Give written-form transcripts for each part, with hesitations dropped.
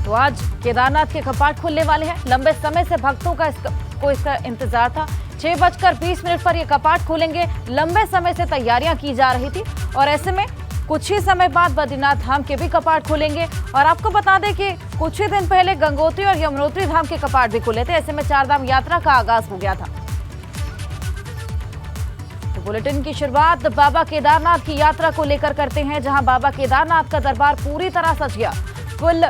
तो आज केदारनाथ के कपाट खुलने वाले हैं। लंबे समय से भक्तों का इसका इंतजार था। 6:20 पर ये कपाट खुलेंगे। लंबे समय से तैयारियां की जा रही थी और ऐसे में कुछ ही समय बाद बद्रीनाथ धाम के भी कपाट खुलेंगे। और आपको बता दें कि कुछ ही दिन पहले गंगोत्री और यमुनोत्री धाम के कपाट भी खुले थे। ऐसे में चारधाम यात्रा का आगाज हो गया था। तो बुलेटिन की शुरुआत बाबा केदारनाथ की यात्रा को लेकर करते हैं, जहां बाबा केदारनाथ का दरबार पूरी तरह सज गया। कुल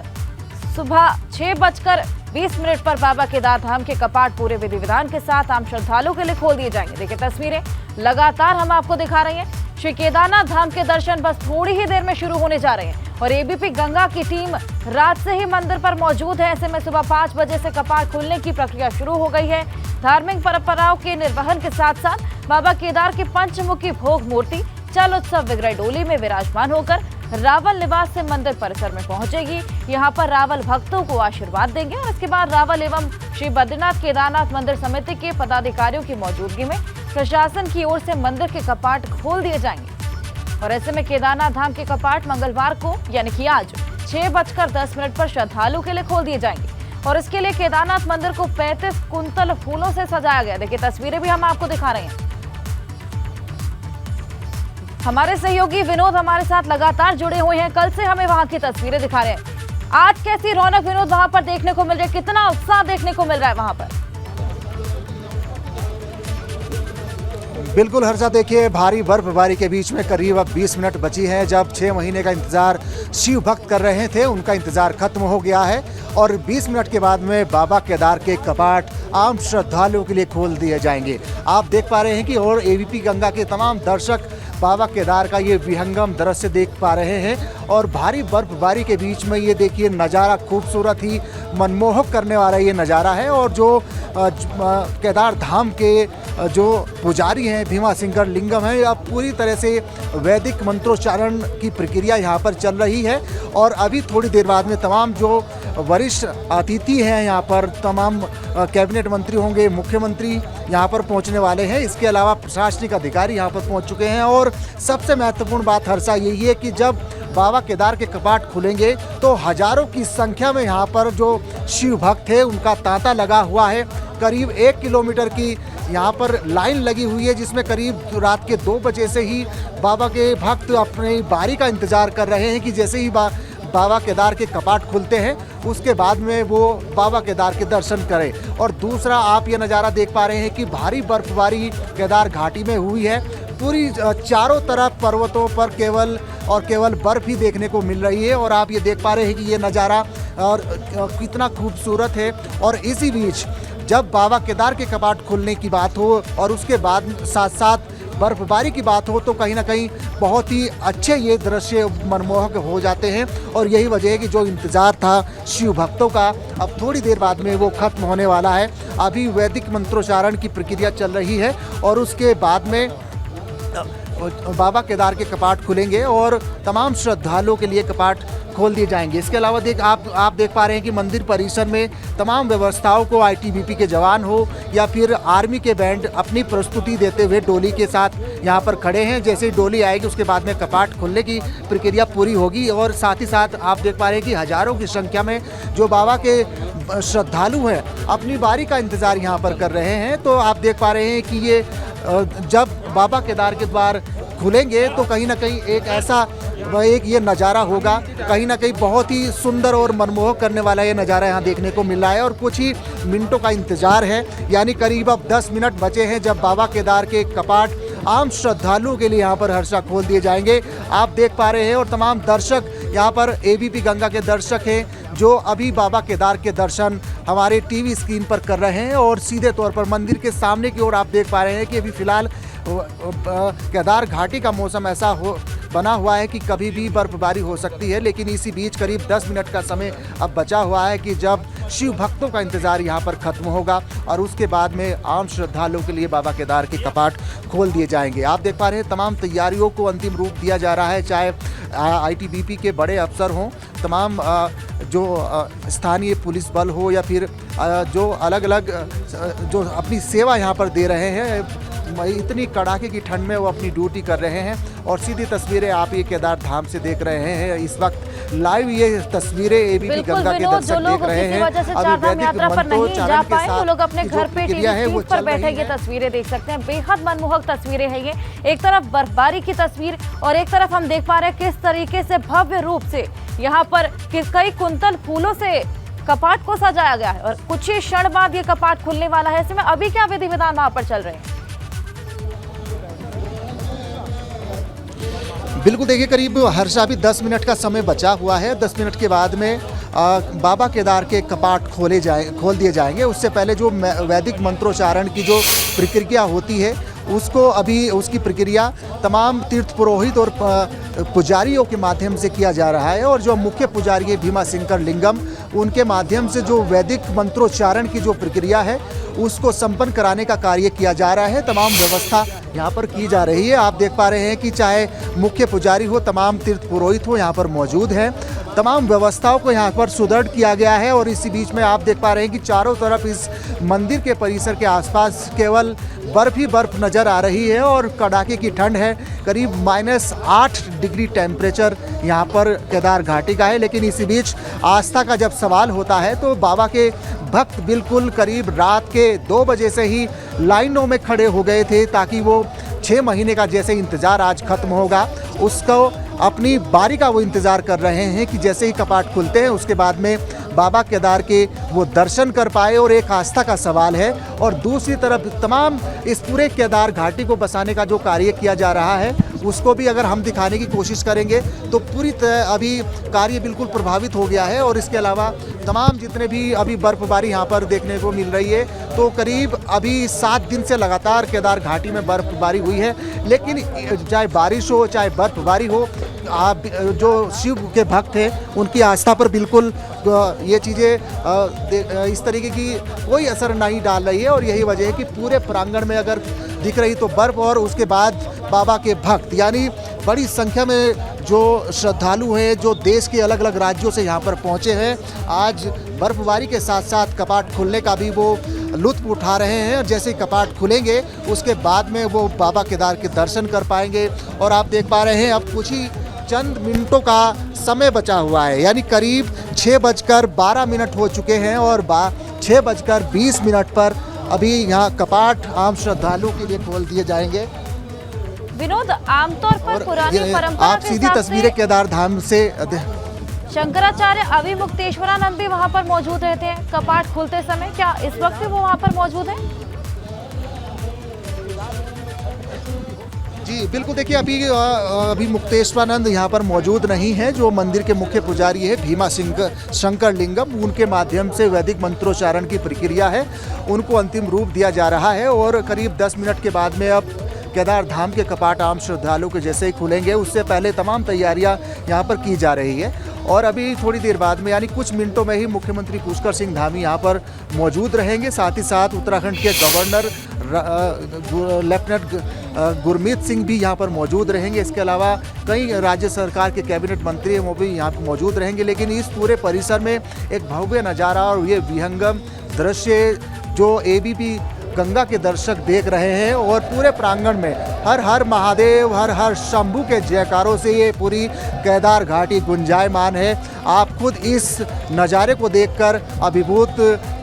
सुबह 6:20 पर बाबा केदार धाम के कपाट पूरे विधि विधान के साथ आम श्रद्धालुओं के लिए खोल दिए जाएंगे। देखिए तस्वीरें लगातार हम आपको दिखा रहे हैं। श्री केदारनाथ धाम के दर्शन बस थोड़ी ही देर में शुरू होने जा रहे हैं और एबीपी गंगा की टीम रात से ही मंदिर पर मौजूद है। ऐसे में सुबह 5 बजे से कपाट खुलने की प्रक्रिया शुरू हो गई है। धार्मिक परंपराओं के निर्वहन के साथ साथ बाबा केदार की पंचमुखी भोग मूर्ति चल उत्सव विग्रह डोली में विराजमान होकर रावल निवास से मंदिर परिसर में पहुंचेगी। यहां पर रावल भक्तों को आशीर्वाद देंगे और इसके बाद रावल एवं श्री बद्रीनाथ केदारनाथ मंदिर समिति के पदाधिकारियों की मौजूदगी में प्रशासन की ओर से मंदिर के कपाट खोल दिए जाएंगे। और ऐसे में केदारनाथ धाम के कपाट मंगलवार को यानी कि आज 6:10 पर श्रद्धालुओं के लिए खोल दिए जाएंगे और इसके लिए केदारनाथ मंदिर को 35 कुंतल फूलों से सजाया गया। देखिए तस्वीरें भी हम आपको दिखा रहे हैं। हमारे सहयोगी विनोद हमारे साथ लगातार जुड़े हुए हैं। कल से हमें वहां की तस्वीरें दिखा रहे हैं। आज कैसी रौनक विनोद वहां पर देखने को मिल रही है, कितना उत्साह देखने को मिल रहा है वहां पर? बिल्कुल हर्षा, देखिए भारी बर्फबारी के बीच में करीब अब 20 मिनट बची है। जब 6 महीने का इंतजार शिव भक्त कर रहे थे, उनका इंतजार खत्म हो गया है और 20 मिनट के बाद में बाबा केदार के कपाट आम श्रद्धालुओं के लिए खोल दिए जाएंगे। आप देख पा रहे हैं कि और एबीपी गंगा के तमाम दर्शक बाबा केदार का ये विहंगम दृश्य देख पा रहे हैं और भारी बर्फबारी के बीच में ये देखिए नज़ारा खूबसूरत ही मनमोहक करने वाला ये नज़ारा है। और जो केदार धाम के जो पुजारी हैं भीमा सिंगर लिंगम है, अब पूरी तरह से वैदिक मंत्रोच्चारण की प्रक्रिया यहाँ पर चल रही है और अभी थोड़ी देर बाद में तमाम जो वरिष्ठ अतिथि हैं यहाँ पर, तमाम कैबिनेट मंत्री होंगे, मुख्यमंत्री यहाँ पर पहुँचने वाले हैं। इसके अलावा प्रशासनिक अधिकारी यहाँ पर पहुँच चुके हैं और सबसे महत्वपूर्ण बात हर्षा यही है कि जब बाबा केदार के कपाट खुलेंगे तो हजारों की संख्या में यहाँ पर जो शिव भक्त है उनका तांता लगा हुआ है। करीब 1 किलोमीटर की यहाँ पर लाइन लगी हुई है, जिसमें करीब रात के 2 बजे से ही बाबा के भक्त अपनी बारी का इंतजार कर रहे हैं कि जैसे ही बाबा केदार के कपाट खुलते हैं उसके बाद में वो बाबा केदार के दर्शन करें। और दूसरा आप ये नज़ारा देख पा रहे हैं कि भारी बर्फबारी केदार घाटी में हुई है। पूरी चारों तरफ पर्वतों पर केवल बर्फ ही देखने को मिल रही है और आप ये देख पा रहे हैं कि ये नज़ारा और कितना खूबसूरत है। और इसी बीच जब बाबा केदार के कपाट खुलने की बात हो और उसके बाद साथ साथ बर्फबारी की बात हो तो कहीं ना कहीं बहुत ही अच्छे ये दृश्य मनमोहक हो जाते हैं। और यही वजह है कि जो इंतज़ार था शिव भक्तों का अब थोड़ी देर बाद में वो खत्म होने वाला है। अभी वैदिक मंत्रोच्चारण की प्रक्रिया चल रही है और उसके बाद में बाबा केदार के कपाट खुलेंगे और तमाम श्रद्धालुओं के लिए कपाट खोल दिए जाएंगे। इसके अलावा आप देख पा रहे हैं कि मंदिर परिसर में तमाम व्यवस्थाओं को आईटीबीपी के जवान हो या फिर आर्मी के बैंड अपनी प्रस्तुति देते हुए डोली के साथ यहाँ पर खड़े हैं। जैसे ही डोली आएगी उसके बाद में कपाट खुलने की प्रक्रिया पूरी होगी और साथ ही साथ आप देख पा रहे हैं कि हजारों की संख्या में जो बाबा के श्रद्धालु हैं अपनी बारी का इंतज़ार यहाँ पर कर रहे हैं। तो आप देख पा रहे हैं कि ये जब बाबा केदार के द्वार खुलेंगे तो कहीं ना कहीं एक ये नज़ारा होगा, कहीं ना कहीं बहुत ही सुंदर और मनमोहक करने वाला ये नज़ारा यहाँ देखने को मिल रहा है। और कुछ ही मिनटों का इंतज़ार है, यानी करीब अब 10 मिनट बचे हैं जब बाबा केदार के कपाट आम श्रद्धालुओं के लिए यहाँ पर हर्षा खोल दिए जाएंगे। आप देख पा रहे हैं और तमाम दर्शक यहाँ पर एबीपी गंगा के दर्शक हैं जो अभी बाबा केदार के दर्शन हमारे टीवी स्क्रीन पर कर रहे हैं और सीधे तौर पर मंदिर के सामने की ओर आप देख पा रहे हैं कि अभी फिलहाल केदार घाटी का मौसम ऐसा बना हुआ है कि कभी भी बर्फबारी हो सकती है। लेकिन इसी बीच करीब 10 मिनट का समय अब बचा हुआ है कि जब शिव भक्तों का इंतज़ार यहाँ पर ख़त्म होगा और उसके बाद में आम श्रद्धालुओं के लिए बाबा केदार के कपाट खोल दिए जाएंगे। आप देख पा रहे हैं तमाम तैयारियों को अंतिम रूप दिया जा रहा है, चाहे आईटीबीपी के बड़े अफसर हों, तमाम जो स्थानीय पुलिस बल हो या फिर जो अलग अलग जो अपनी सेवा यहाँ पर दे रहे हैं इतनी कड़ाके की ठंड में वो अपनी ड्यूटी कर रहे हैं। और सीधी तस्वीरें आप ये केदार धाम से देख रहे हैं इस वक्त लाइव, ये तस्वीरें एबीपी गंगा के दर्शक देख रहे हैं। वजह से चारधाम यात्रा पर नहीं जा पाए वो लोग अपने घर पे टीवी पर बैठे ये तस्वीरें देख सकते हैं। बेहद मनमोहक तस्वीरें हैं ये। एक तरफ बर्फबारी की तस्वीर और एक तरफ हम देख पा रहे हैं किस तरीके से भव्य रूप से यहाँ पर कई कुंतल फूलों से कपाट को सजाया गया है और कुछ ही क्षण बाद ये कपाट खुलने वाला है। ऐसे में अभी क्या विधि विधान वहां पर चल रहे हैं? बिल्कुल देखिए, करीब हर्षा अभी 10 मिनट का समय बचा हुआ है। 10 मिनट के बाद में बाबा केदार के कपाट खोल दिए जाएंगे। उससे पहले जो वैदिक मंत्रोच्चारण की जो प्रक्रिया होती है उसको अभी उसकी प्रक्रिया तमाम तीर्थ पुरोहित और पुजारियों के माध्यम से किया जा रहा है। और जो मुख्य पुजारी है भीमा शंकर लिंगम, उनके माध्यम से जो वैदिक मंत्रोच्चारण की जो प्रक्रिया है उसको संपन्न कराने का कार्य किया जा रहा है। तमाम व्यवस्था यहाँ पर की जा रही है। आप देख पा रहे हैं कि चाहे मुख्य पुजारी हो, तमाम तीर्थ पुरोहित हो यहाँ पर मौजूद हैं। तमाम व्यवस्थाओं को यहाँ पर सुदृढ़ किया गया है। और इसी बीच में आप देख पा रहे हैं कि चारों तरफ इस मंदिर के परिसर के आसपास केवल बर्फ ही बर्फ नज़र आ रही है और कड़ाके की ठंड है। करीब -8 डिग्री टेम्परेचर यहाँ पर केदार घाटी का है। लेकिन इसी बीच आस्था का जब सवाल होता है तो बाबा के भक्त बिल्कुल करीब रात के 2 बजे से ही लाइनों में खड़े हो गए थे ताकि वो 6 महीने का जैसे इंतज़ार आज खत्म होगा उसको अपनी बारी का वो इंतज़ार कर रहे हैं कि जैसे ही कपाट खुलते हैं उसके बाद में बाबा केदार के वो दर्शन कर पाए। और एक आस्था का सवाल है। और दूसरी तरफ तमाम इस पूरे केदार घाटी को बसाने का जो कार्य किया जा रहा है उसको भी अगर हम दिखाने की कोशिश करेंगे तो पूरी तरह अभी कार्य बिल्कुल प्रभावित हो गया है। और इसके अलावा तमाम जितने भी अभी बर्फबारी यहाँ पर देखने को मिल रही है तो करीब अभी 7 दिन से लगातार केदार घाटी में बर्फबारी हुई है। लेकिन चाहे बारिश हो चाहे बर्फबारी हो, आप जो शिव के भक्त हैं उनकी आस्था पर बिल्कुल ये चीज़ें इस तरीके की कोई असर नहीं डाल रही है। और यही वजह है कि पूरे प्रांगण में अगर दिख रही तो बर्फ और उसके बाद बाबा के भक्त यानी बड़ी संख्या में जो श्रद्धालु हैं जो देश के अलग अलग राज्यों से यहाँ पर पहुँचे हैं, आज बर्फबारी के साथ साथ कपाट खुलने का भी वो लुत्फ उठा रहे हैं। जैसे ही कपाट खुलेंगे उसके बाद में वो बाबा केदार के दर्शन कर पाएंगे। और आप देख पा रहे हैं अब कुछ ही चंद मिनटों का समय बचा हुआ है, यानी करीब 6:12 हो चुके हैं और 6:20 पर अभी यहाँ कपाट आम श्रद्धालुओं के लिए खोल दिए जाएंगे। विनोद, आमतौर पर पुरानी परंपरा आप सीधी तस्वीरें केदार धाम से शंकराचार्य अविमुक्तेश्वरानंद भी वहां पर मौजूद रहते हैं कपाट खुलते समय। क्या इस वक्त भी वो वहां पर मौजूद हैं? जी बिल्कुल, देखिए अभी मुक्तेश्वरानंद यहाँ पर मौजूद नहीं है। जो मंदिर के मुख्य पुजारी है भीमा शंकर लिंगम, उनके माध्यम से वैदिक मंत्रोच्चारण की प्रक्रिया है उनको अंतिम रूप दिया जा रहा है। और करीब 10 मिनट के बाद में अब केदार धाम के कपाट आम श्रद्धालुओं के जैसे ही खुलेंगे उससे पहले तमाम तैयारियां यहाँ पर की जा रही है। और अभी थोड़ी देर बाद में यानी कुछ मिनटों में ही मुख्यमंत्री पुष्कर सिंह धामी यहाँ पर मौजूद रहेंगे। साथ ही साथ उत्तराखंड के गवर्नर लेफ्टिनेंट गुरमीत सिंह भी यहाँ पर मौजूद रहेंगे। इसके अलावा कई राज्य सरकार के कैबिनेट मंत्री हैं वो भी यहाँ पर मौजूद रहेंगे। लेकिन इस पूरे परिसर में एक भव्य नज़ारा और ये विहंगम दृश्य जो एबीपी गंगा के दर्शक देख रहे हैं और पूरे प्रांगण में हर हर महादेव हर हर शंभू के जयकारों से ये पूरी केदार घाटी गुंजायमान है। आप खुद इस नज़ारे को देखकर अभिभूत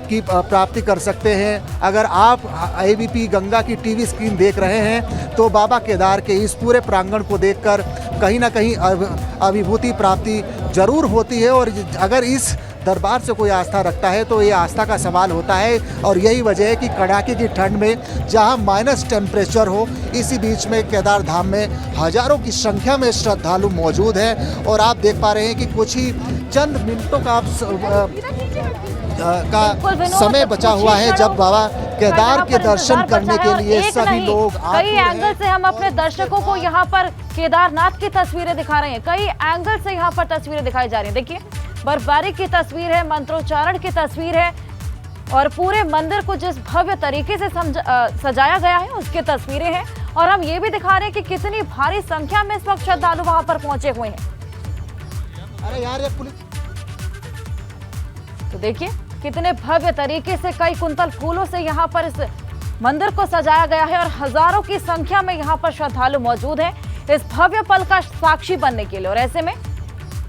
की प्राप्ति कर सकते हैं। अगर आप एबीपी गंगा की टीवी स्क्रीन देख रहे हैं तो बाबा केदार के इस पूरे प्रांगण को देखकर कहीं ना कहीं अभिभूति प्राप्ति जरूर होती है। और अगर इस दरबार से कोई आस्था रखता है तो ये आस्था का सवाल होता है। और यही वजह है कि कड़ाके की ठंड में जहां माइनस टेम्परेचर हो, इसी बीच में केदार धाम में हजारों की संख्या में श्रद्धालु मौजूद हैं। और आप देख पा रहे हैं कि कुछ ही चंद मिनटों का समय बचा हुआ है जब बाबा केदार के दर्शन करने के लिए सभी लोग कई एंगल से हम अपने दर्शकों को यहाँ पर केदारनाथ की तस्वीरें दिखा रहे हैं। कई एंगल से यहाँ पर तस्वीरें दिखाई जा रही हैं। देखिए, बर्फबारी की तस्वीर है, मंत्रोच्चारण की तस्वीर है और पूरे मंदिर को जिस भव्य तरीके से सजाया गया है उसकी तस्वीरें हैं। और हम ये भी दिखा रहे हैं कि कितनी भारी संख्या में इस वक्त श्रद्धालु वहां पर पहुंचे हुए हैं। अरे यार ये पुलिस, तो देखिए कितने भव्य तरीके से कई कुंतल फूलों से यहाँ पर इस मंदिर को सजाया गया है और हजारों की संख्या में यहाँ पर श्रद्धालु मौजूद हैं इस भव्य पल का साक्षी बनने के लिए। और ऐसे में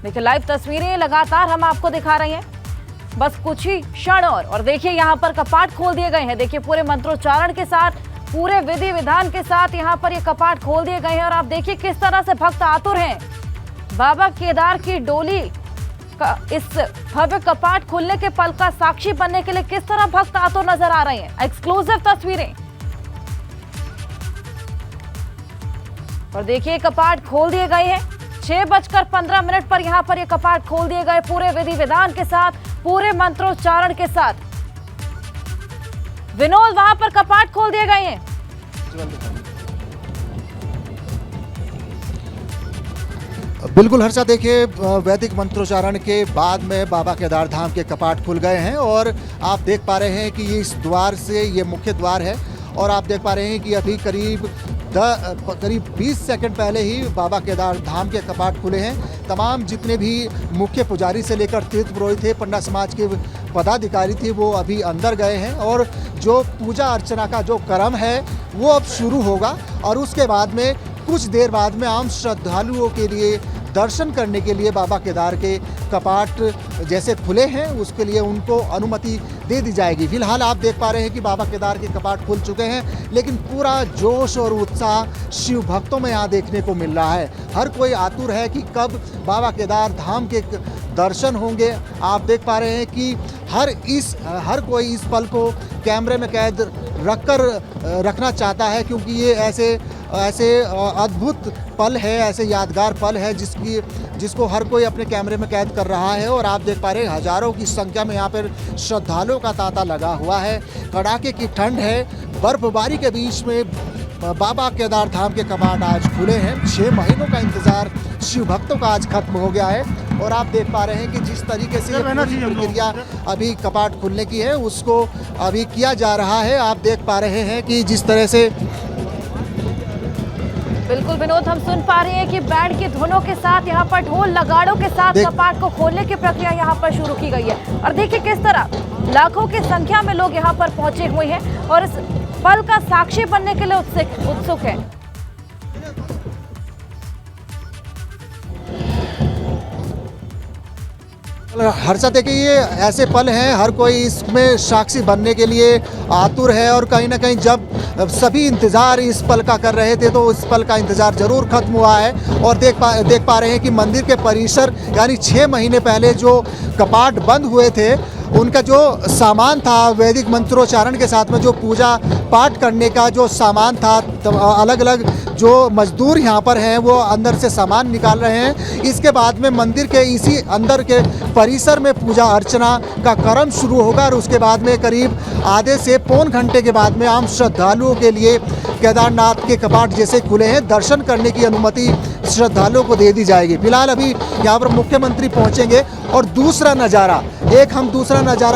देखिए लाइव तस्वीरें लगातार हम आपको दिखा रहे हैं, बस कुछ ही क्षण और देखिए यहाँ पर कपाट खोल दिए गए हैं। देखिए पूरे मंत्रोच्चारण के साथ, पूरे विधि विधान के साथ यहाँ पर ये कपाट खोल दिए गए हैं और आप देखिए किस तरह से भक्त आतुर हैं बाबा केदार की डोली का इस भव्य कपाट खुलने के पल का साक्षी बनने के लिए किस तरह भक्त आतुर नजर आ रहे हैं। एक्सक्लूसिव तस्वीरें। और देखिए कपाट खोल दिए गए हैं 6:15 पर यहाँ पर ये कपाट खोल दिए गए पूरे विधि विधान के साथ, पूरे मंत्रोच्चारण के साथ। विनोद, वहां पर कपाट खोल दिए गए हैं। बिल्कुल हर्षा, देखिए वैदिक मंत्रोच्चारण के बाद में बाबा केदार धाम के कपाट खुल गए हैं और आप देख पा रहे हैं कि ये इस द्वार से, ये मुख्य द्वार है और आप देख पा रहे हैं कि अभी करीब 20 सेकंड पहले ही बाबा केदार धाम के कपाट खुले हैं। तमाम जितने भी मुख्य पुजारी से लेकर तीर्थ पुरोहित थे, पंडा समाज के पदाधिकारी थे, वो अभी अंदर गए हैं और जो पूजा अर्चना का जो क्रम है वो अब शुरू होगा और उसके बाद में कुछ देर बाद में आम श्रद्धालुओं के लिए दर्शन करने के लिए बाबा केदार के कपाट जैसे खुले हैं उसके लिए उनको अनुमति दे दी जाएगी। फिलहाल आप देख पा रहे हैं कि बाबा केदार के कपाट खुल चुके हैं, लेकिन पूरा जोश और उत्साह शिव भक्तों में यहाँ देखने को मिल रहा है। हर कोई आतुर है कि कब बाबा केदार धाम के दर्शन होंगे। आप देख पा रहे हैं कि हर कोई इस पल को कैमरे में कैद रखना चाहता है, क्योंकि ये ऐसे अद्भुत पल है, ऐसे यादगार पल है जिसको हर कोई अपने कैमरे में कैद कर रहा है। और आप देख पा रहे हैं हजारों की संख्या में यहाँ पर श्रद्धालुओं का तांता लगा हुआ है। कड़ाके की ठंड है, बर्फबारी के बीच में बाबा केदार धाम के कपाट आज खुले हैं। 6 महीनों का इंतजार शिव भक्तों का आज खत्म हो गया है और आप देख पा रहे हैं कि जिस तरीके से प्रक्रिया अभी कपाट खुलने की है उसको अभी किया जा रहा है। आप देख पा रहे हैं कि जिस तरह से बिल्कुल विनोद, हम सुन पा रहे हैं कि बैंड की धुनों के साथ यहाँ पर ढोल नगाड़ों के साथ कपाट को खोलने की प्रक्रिया यहाँ पर शुरू की गई है। और देखिए किस तरह लाखों की संख्या में लोग यहाँ पर पहुंचे हुए हैं और इस पल का साक्षी बनने के लिए उत्सुक है। हर्षा, देखिए ये ऐसे पल हैं, हर कोई इसमें साक्षी बनने के लिए आतुर है और कहीं ना कहीं जब सभी इंतज़ार इस पल का कर रहे थे तो इस पल का इंतज़ार ज़रूर ख़त्म हुआ है। और देख पा रहे हैं कि मंदिर के परिसर यानी 6 महीने पहले जो कपाट बंद हुए थे उनका जो सामान था, वैदिक मंत्रोच्चारण के साथ में जो पूजा पाठ करने का जो सामान था, अलग अलग जो मजदूर यहाँ पर हैं वो अंदर से सामान निकाल रहे हैं। इसके बाद में मंदिर के इसी अंदर के परिसर में पूजा अर्चना का क्रम शुरू होगा और उसके बाद में करीब आधे से पौन घंटे के बाद में आम श्रद्धालुओं के लिए केदारनाथ के कपाट जैसे खुले हैं, दर्शन करने की अनुमति श्रद्धालुओं को दे दी जाएगी। फिलहाल अभी यहाँ पर मुख्यमंत्री पहुँचेंगे और दूसरा नज़ारा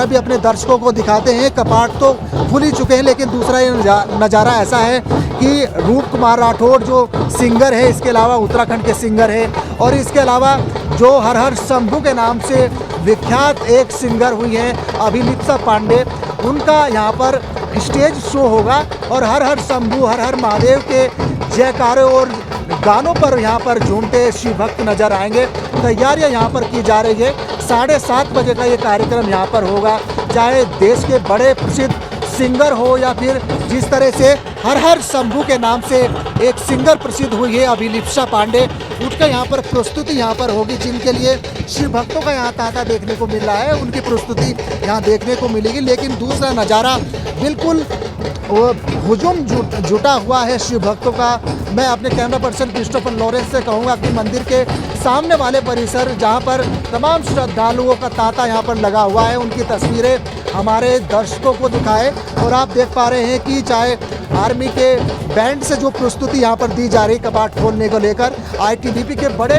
भी अपने दर्शकों को दिखाते हैं। कपाट तो खुल ही चुके हैं, लेकिन दूसरा ये नज़ारा ऐसा है कि रूप कुमार राठौड़ जो सिंगर है, इसके अलावा उत्तराखंड के सिंगर है और इसके अलावा जो हर हर शंभू के नाम से विख्यात एक सिंगर हुई हैं अभिलिप्सा पांडे, उनका यहाँ पर स्टेज शो होगा और हर हर शंभू हर हर महादेव के जयकारों और गानों पर यहाँ पर झूमते शिव भक्त नजर आएंगे। तैयारियाँ यहाँ पर की जा रही है। 7:30 बजे का ये कार्यक्रम यहाँ पर होगा। चाहे देश के बड़े प्रसिद्ध सिंगर हो या फिर जिस तरह से हर हर शंभू के नाम से एक सिंगर प्रसिद्ध हुई है अभिलिप्सा पांडे, उनका यहाँ पर प्रस्तुति यहाँ पर होगी, जिनके लिए शिव भक्तों का यहाँ तांता देखने को मिल रहा है, उनकी प्रस्तुति यहाँ देखने को मिलेगी। लेकिन दूसरा नज़ारा बिल्कुल हुजूम जुटा हुआ है शिव भक्तों का। मैं अपने कैमरा पर्सन क्रिस्टोफर लॉरेंस से कहूँगा कि मंदिर के सामने वाले परिसर जहाँ पर तमाम श्रद्धालुओं का तांता यहाँ पर लगा हुआ है, उनकी तस्वीरें हमारे दर्शकों को दिखाए। और आप देख पा रहे हैं कि चाहे आर्मी के बैंड से जो प्रस्तुति यहाँ पर दी जा रही कपाट खोलने को लेकर, आईटीबीपी के बड़े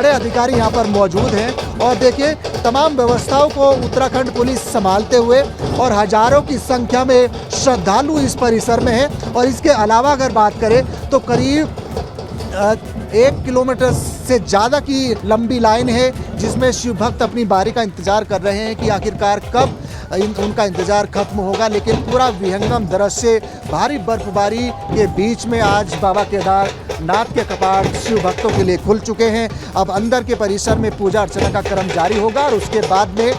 अधिकारी यहाँ पर मौजूद हैं और देखिए तमाम व्यवस्थाओं को उत्तराखंड पुलिस संभालते हुए और हजारों की संख्या में श्रद्धालु इस परिसर में हैं। और इसके अलावा अगर बात करें तो करीब 1 किलोमीटर से ज़्यादा की लंबी लाइन है जिसमें शिव भक्त अपनी बारी का इंतजार कर रहे हैं कि आखिरकार कब उनका इंतजार खत्म होगा। लेकिन पूरा विहंगम दृश्य भारी बर्फबारी के बीच में आज बाबा केदारनाथ के कपाट शिव भक्तों के लिए खुल चुके हैं। अब अंदर के परिसर में पूजा अर्चना का क्रम जारी होगा और उसके बाद में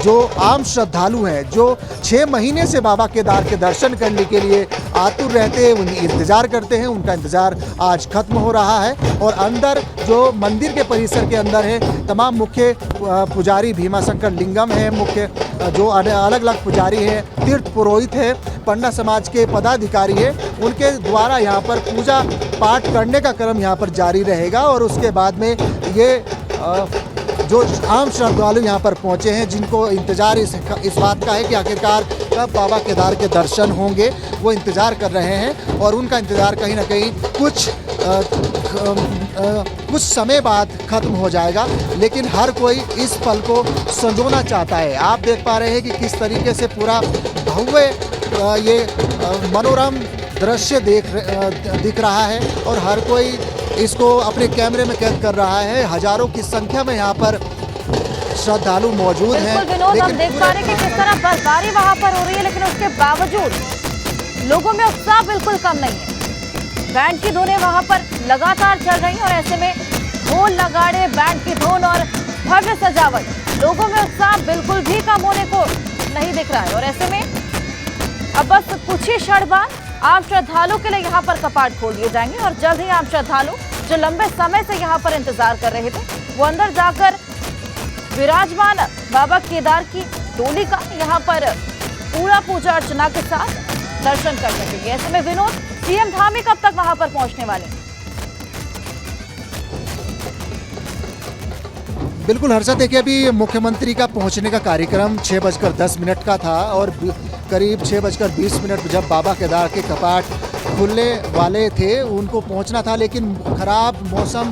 जो आम श्रद्धालु हैं जो 6 महीने से बाबा केदार के दर्शन करने के लिए आतुर रहते हैं, उन्हें इंतजार करते हैं, उनका इंतजार आज खत्म हो रहा है। और अंदर जो मंदिर के परिसर के अंदर है तमाम मुख्य पुजारी भीमाशंकर लिंगम है, मुख्य जो अलग अलग पुजारी हैं, तीर्थ पुरोहित है, पंडा समाज के पदाधिकारी है, उनके द्वारा यहाँ पर पूजा पाठ करने का क्रम यहाँ पर जारी रहेगा। और उसके बाद में ये जो आम श्रद्धालु यहाँ पर पहुँचे हैं जिनको इंतजार इस बात का है कि आखिरकार कब बाबा केदार के दर्शन होंगे, वो इंतज़ार कर रहे हैं। और उनका इंतज़ार कहीं ना कहीं कुछ समय बाद खत्म हो जाएगा, लेकिन हर कोई इस पल को संजोना चाहता है। आप देख पा रहे हैं कि किस तरीके से पूरा भव्य ये मनोरम दृश्य दिख रहा है और हर कोई इसको अपने कैमरे में कैद कर रहा है। हजारों की संख्या में यहाँ पर श्रद्धालु मौजूद हैं। विनोद, हम देख पा रहे हैं कि किस तरह बर्फबारी वहाँ पर हो रही है, लेकिन उसके बावजूद लोगों में उत्साह बिल्कुल कम नहीं है। बैंड की धुनें वहाँ पर लगातार चल रही हैं और ऐसे में ढोल नगाड़े, बैंड की धुन और भव्य सजावट, लोगों में उत्साह बिल्कुल भी कम होने को नहीं दिख रहा है। और ऐसे में अब बस कुछ ही क्षण बाद आम श्रद्धालु के लिए यहाँ पर कपाट खोल दिए जाएंगे और जल्द ही आम श्रद्धालु जो लंबे समय से यहाँ पर इंतजार कर रहे थे वो अंदर जाकर विराजमान बाबा केदार की डोली का यहाँ पर पूरा पूजा अर्चना के साथ दर्शन कर सकेंगे। ऐसे में विनोद, सीएम धामी कब तक वहां पर पहुंचने वाले? बिल्कुल हर्षा, देखिए अभी मुख्यमंत्री का पहुंचने का कार्यक्रम 6:10 का था और करीब 6:20 जब बाबा केदार के कपाट खुलने वाले थे उनको पहुंचना था, लेकिन खराब मौसम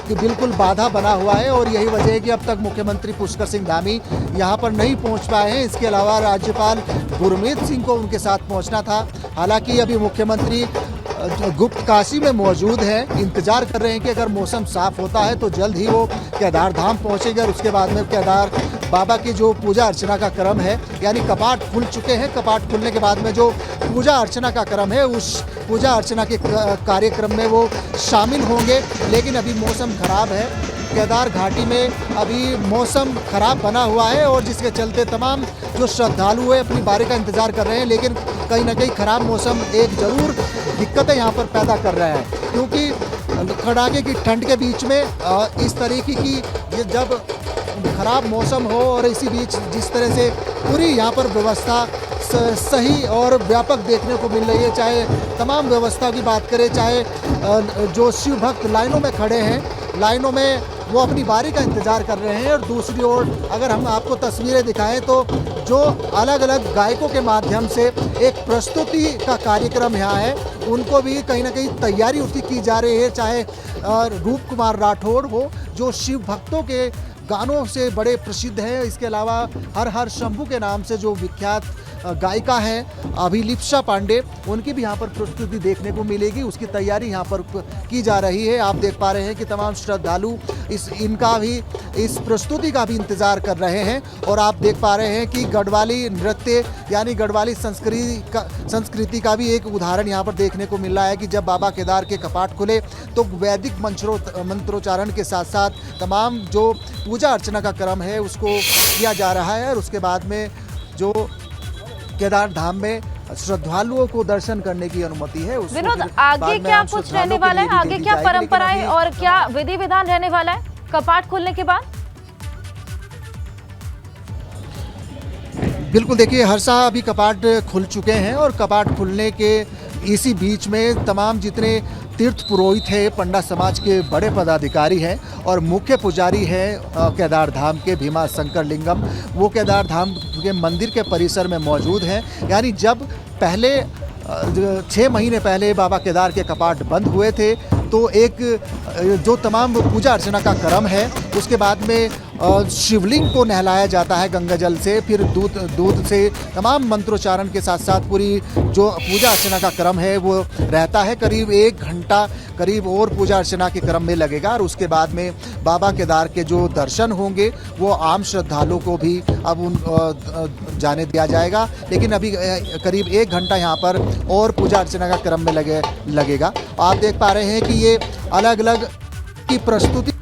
की बिल्कुल बाधा बना हुआ है और यही वजह है कि अब तक मुख्यमंत्री पुष्कर सिंह धामी यहां पर नहीं पहुंच पाए हैं। इसके अलावा राज्यपाल गुरमीत सिंह को उनके साथ पहुंचना था। हालांकि अभी मुख्यमंत्री गुप्त काशी में मौजूद हैं, इंतजार कर रहे हैं कि अगर मौसम साफ होता है तो जल्द ही वो केदार धाम पहुँचेंगे और उसके बाद में केदार बाबा की जो पूजा अर्चना का क्रम है, यानी कपाट खुल चुके हैं, कपाट खुलने के बाद में जो पूजा अर्चना का क्रम है उस पूजा अर्चना के कार्यक्रम में वो शामिल होंगे। लेकिन अभी मौसम खराब है, केदार घाटी में अभी मौसम खराब बना हुआ है और जिसके चलते तमाम जो श्रद्धालु हैं अपनी बारी का इंतज़ार कर रहे हैं। लेकिन कहीं ना कहीं खराब मौसम एक ज़रूर दिक्कतें यहाँ पर पैदा कर रहा है, क्योंकि कड़ाके की ठंड के बीच में इस तरीके की ये जब खराब मौसम हो और इसी बीच जिस तरह से पूरी यहाँ पर व्यवस्था सही और व्यापक देखने को मिल रही है, चाहे तमाम व्यवस्था की बात करें, चाहे जो शिव भक्त लाइनों में खड़े हैं, लाइनों में वो अपनी बारी का इंतज़ार कर रहे हैं। और दूसरी ओर अगर हम आपको तस्वीरें दिखाएं तो जो अलग अलग गायकों के माध्यम से एक प्रस्तुति का कार्यक्रम यहाँ है, उनको भी कहीं ना कहीं तैयारी उसकी की जा रही है। चाहे रूप कुमार राठौड़ हो जो शिव भक्तों के गानों से बड़े प्रसिद्ध हैं, इसके अलावा हर हर शंभू के नाम से जो विख्यात गायिका हैं अभिलिप्सा पांडे, उनकी भी यहाँ पर प्रस्तुति देखने को मिलेगी, उसकी तैयारी यहाँ पर की जा रही है। आप देख पा रहे हैं कि तमाम श्रद्धालु इनका भी इस प्रस्तुति का भी इंतज़ार कर रहे हैं। और आप देख पा रहे हैं कि गढ़वाली नृत्य यानी गढ़वाली संस्कृति का भी एक उदाहरण यहाँ पर देखने को मिल रहा है कि जब बाबा केदार के कपाट खुले तो वैदिक मंत्रोच्चारण के साथ साथ तमाम जो पूजा अर्चना का क्रम है उसको किया जा रहा है। और उसके बाद में जो केदार धाम में श्रद्धालुओं को दर्शन करने की अनुमति है। विनोद, आगे क्या कुछ रहने वाला है, आगे क्या परंपराएं और क्या विधि विधान रहने वाला है कपाट खुलने के बाद? बिल्कुल, देखिए हर्षा, अभी कपाट खुल चुके हैं और कपाट खुलने के इसी बीच में तमाम जितने तीर्थ पुरोहित है, पंडा समाज के बड़े पदाधिकारी हैं और मुख्य पुजारी हैं केदार धाम के भीमाशंकर लिंगम, वो केदार धाम के मंदिर के परिसर में मौजूद हैं। यानी जब पहले 6 महीने पहले बाबा केदार के कपाट बंद हुए थे तो एक जो तमाम पूजा अर्चना का क्रम है उसके बाद में शिवलिंग को नहलाया जाता है गंगा जल से, फिर दूध से तमाम मंत्रोच्चारण के साथ साथ पूरी जो पूजा अर्चना का क्रम है वो रहता है। करीब 1 घंटा करीब और पूजा अर्चना के क्रम में लगेगा और उसके बाद में बाबा केदार के जो दर्शन होंगे वो आम श्रद्धालुओं को भी अब जाने दिया जाएगा। लेकिन अभी करीब 1 घंटा यहाँ पर और पूजा अर्चना का क्रम में लगेगा। आप देख पा रहे हैं कि ये अलग अलग की प्रस्तुति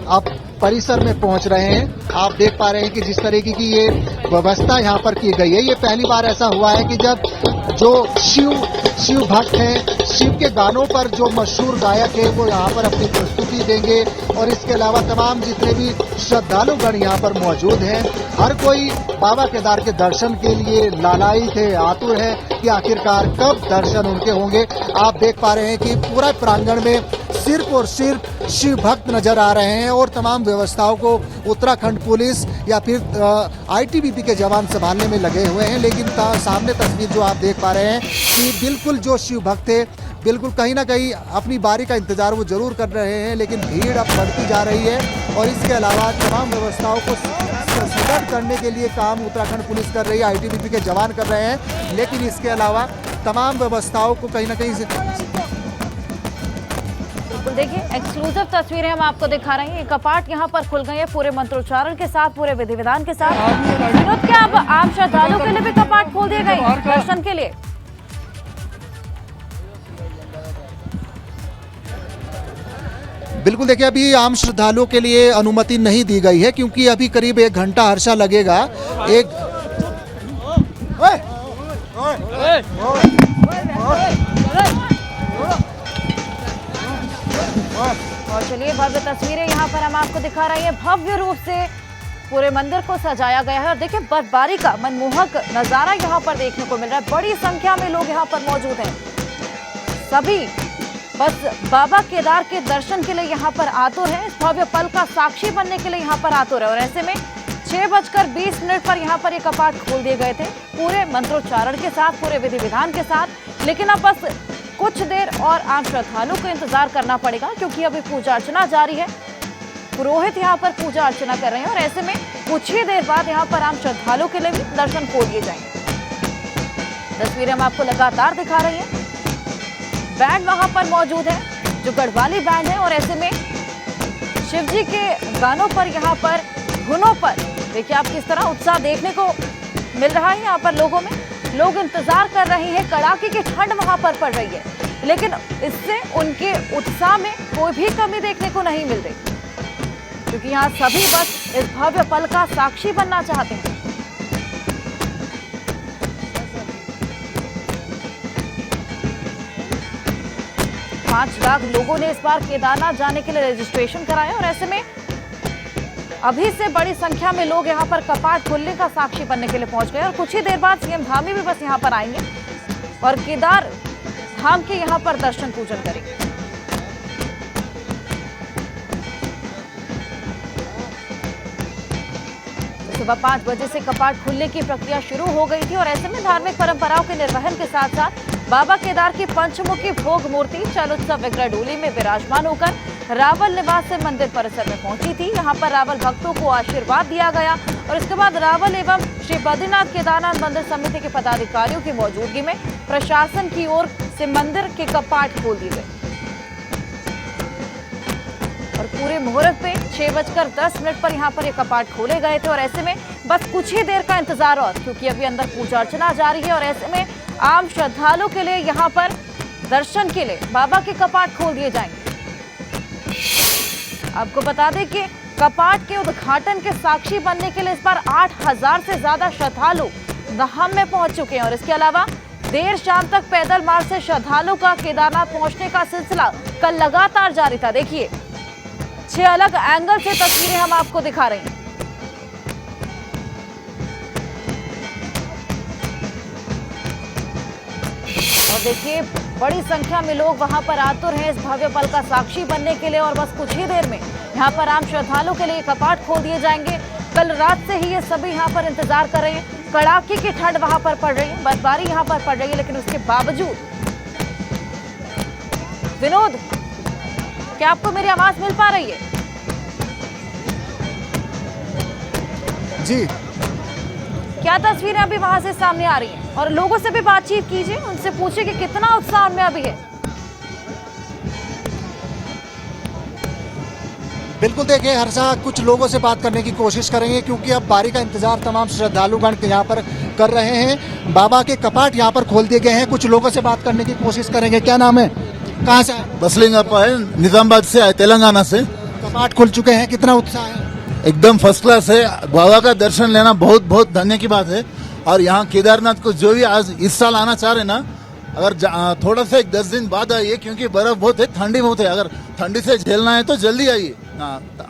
आप परिसर में पहुंच रहे हैं। आप देख पा रहे हैं कि जिस तरीके की ये व्यवस्था यहाँ पर की गई है, ये पहली बार ऐसा हुआ है कि जब जो शिव भक्त हैं, शिव के गानों पर जो मशहूर गायक है वो यहाँ पर अपनी प्रस्तुति देंगे और इसके अलावा तमाम जितने भी श्रद्धालुगण यहाँ पर मौजूद हैं, हर कोई बाबा केदार के दर्शन के लिए लालायित है, आतुर है कि आखिरकार कब दर्शन उनके होंगे। आप देख पा रहे हैं कि पूरा प्रांगण में सिर्फ और सिर्फ शिव भक्त नजर आ रहे हैं और तमाम व्यवस्थाओं को उत्तराखंड पुलिस या फिर आईटीबीपी के जवान संभालने में लगे हुए हैं। लेकिन सामने तस्वीर जो आप देख पा रहे हैं कि बिल्कुल जो शिव भक्त है बिल्कुल कहीं ना कहीं अपनी बारी का इंतजार वो जरूर कर रहे हैं, लेकिन भीड़ अब बढ़ती जा रही है और इसके अलावा तमाम व्यवस्थाओं को सुदृढ़ करने के लिए काम उत्तराखंड पुलिस कर रही है, आईटीबीपी के जवान कर रहे हैं। लेकिन इसके अलावा तमाम व्यवस्थाओं को कहीं ना कहीं देखिए एक्सक्लूसिव तस्वीरें हम आपको दिखा रहे हैं। ये कपाट यहाँ पर खुल गए हैं पूरे मंत्रोच्चारण के साथ, पूरे विधि विधान के साथ। विनोद, क्या अब आम श्रद्धालुओं के लिए भी कपाट खोल दिए गए दर्शन के लिए? बिल्कुल, देखिए अभी आम श्रद्धालुओं के लिए अनुमति नहीं दी गई है क्योंकि अभी करीब 1 घंटा हर्षा लगेगा। और चलिए भव्य तस्वीरें यहाँ पर हम आपको दिखा रहे हैं। भव्य रूप से पूरे मंदिर को सजाया गया है और देखिए बर्फबारी का मनमोहक नजारा यहाँ पर देखने को मिल रहा है। बड़ी संख्या में लोग यहाँ पर मौजूद हैं, सभी बस बाबा केदार के दर्शन के लिए यहाँ पर आतुर हैं, इस भव्य पल का साक्षी बनने के लिए यहाँ पर आतुर है। और ऐसे में 6:20 पर यहाँ पर ये कपाट खोल दिए गए थे पूरे मंत्रोच्चारण के साथ, पूरे विधि विधान के साथ। लेकिन अब बस कुछ देर और आम श्रद्धालुओं को इंतजार करना पड़ेगा क्योंकि अभी पूजा अर्चना जारी है। पुरोहित यहाँ पर पूजा अर्चना कर रहे हैं और ऐसे में कुछ ही देर बाद यहाँ पर आम श्रद्धालुओं के लिए भी दर्शन खोल दिए जाएंगे। तस्वीरें हम आपको लगातार दिखा रही हैं। बैंड वहां पर मौजूद है जो गढ़वाली बैंड है और ऐसे में शिव जी के गानों पर, यहाँ पर धुनों पर देखिए आप किस तरह उत्साह देखने को मिल रहा है। यहाँ पर लोगों में लोग इंतजार कर रहे हैं, कड़ाके की ठंड वहां पर पड़ रही है लेकिन इससे उनके उत्साह में कोई भी कमी देखने को नहीं मिल रही क्योंकि यहाँ सभी बस इस भव्य पल का साक्षी बनना चाहते हैं। पांच लाख लोगों ने इस बार केदारनाथ जाने के लिए रजिस्ट्रेशन कराया और ऐसे में अभी से बड़ी संख्या में लोग यहाँ पर कपाट खुलने का साक्षी बनने के लिए पहुंच गए और कुछ ही देर बाद सीएम धामी भी बस यहाँ पर आएंगे और केदार धाम के यहाँ पर दर्शन पूजन करेंगे। सुबह 5 बजे से कपाट खुलने की प्रक्रिया शुरू हो गई थी और ऐसे में धार्मिक परंपराओं के निर्वहन के साथ साथ बाबा केदार की पंचमुखी भोग मूर्ति चलोत्सव विग्रह डोली में विराजमान होकर रावल निवास से मंदिर परिसर में पहुंची थी। यहाँ पर रावल भक्तों को आशीर्वाद दिया गया और इसके बाद रावल एवं श्री बद्रीनाथ केदारनाथ मंदिर समिति के पदाधिकारियों की मौजूदगी में प्रशासन की ओर से मंदिर के कपाट खोल दिए गए और पूरे मुहूर्त पे 6:10 पर यहाँ पर ये कपाट खोले गए थे और ऐसे में बस कुछ ही देर का इंतजार और क्योंकि अभी अंदर पूजा अर्चना जारी है और ऐसे में आम श्रद्धालुओं के लिए यहाँ पर दर्शन के लिए बाबा के कपाट खोल दिए जाएंगे। आपको बता दें कि कपाट के उद्घाटन के साक्षी बनने के लिए इस बार 8,000 से ज्यादा श्रद्धालु धाम में पहुंच चुके हैं और इसके अलावा देर शाम तक पैदल मार्ग से श्रद्धालुओं का केदारनाथ पहुंचने का सिलसिला कल लगातार जारी था। देखिए 6 अलग एंगल से तस्वीरें हम आपको दिखा रहे हैं। और देखिए बड़ी संख्या में लोग वहां पर आतुर हैं इस भव्य पल का साक्षी बनने के लिए और बस कुछ ही देर में यहां पर आम श्रद्धालुओं के लिए कपाट खोल दिए जाएंगे। कल रात से ही ये सभी यहां पर इंतजार कर रहे हैं। कड़ाके की ठंड वहां पर पड़ रही है, बर्फबारी यहां पर पड़ रही है, लेकिन उसके बावजूद विनोद, क्या आपको मेरी आवाज मिल पा रही है? जी क्या तस्वीरें अभी वहां से सामने आ रही हैं? और लोगों से भी बातचीत कीजिए, उनसे पूछिए कि कितना उत्साह उनमें अभी है। बिल्कुल, देखिए हर्षा, कुछ लोगों से बात करने की कोशिश करेंगे क्योंकि अब बारी का इंतजार तमाम श्रद्धालुगण यहाँ पर कर रहे हैं। बाबा के कपाट यहाँ पर खोल दिए गए हैं। कुछ लोगों से बात करने की कोशिश करेंगे। क्या नाम है, कहाँ से आए? बसलिंगप्पा है, निजामाबाद से आए, तेलंगाना से। कपाट खुल चुके हैं, कितना उत्साह है? एकदम फर्स्ट क्लास है। बाबा का दर्शन लेना बहुत बहुत धन्य की बात है। और यहाँ केदारनाथ को जो भी आज इस साल आना चाह रहे ना, अगर थोड़ा सा 10 दिन बाद आइए क्योंकि बर्फ बहुत है, ठंडी बहुत है। अगर ठंडी से झेलना है तो जल्दी आइए,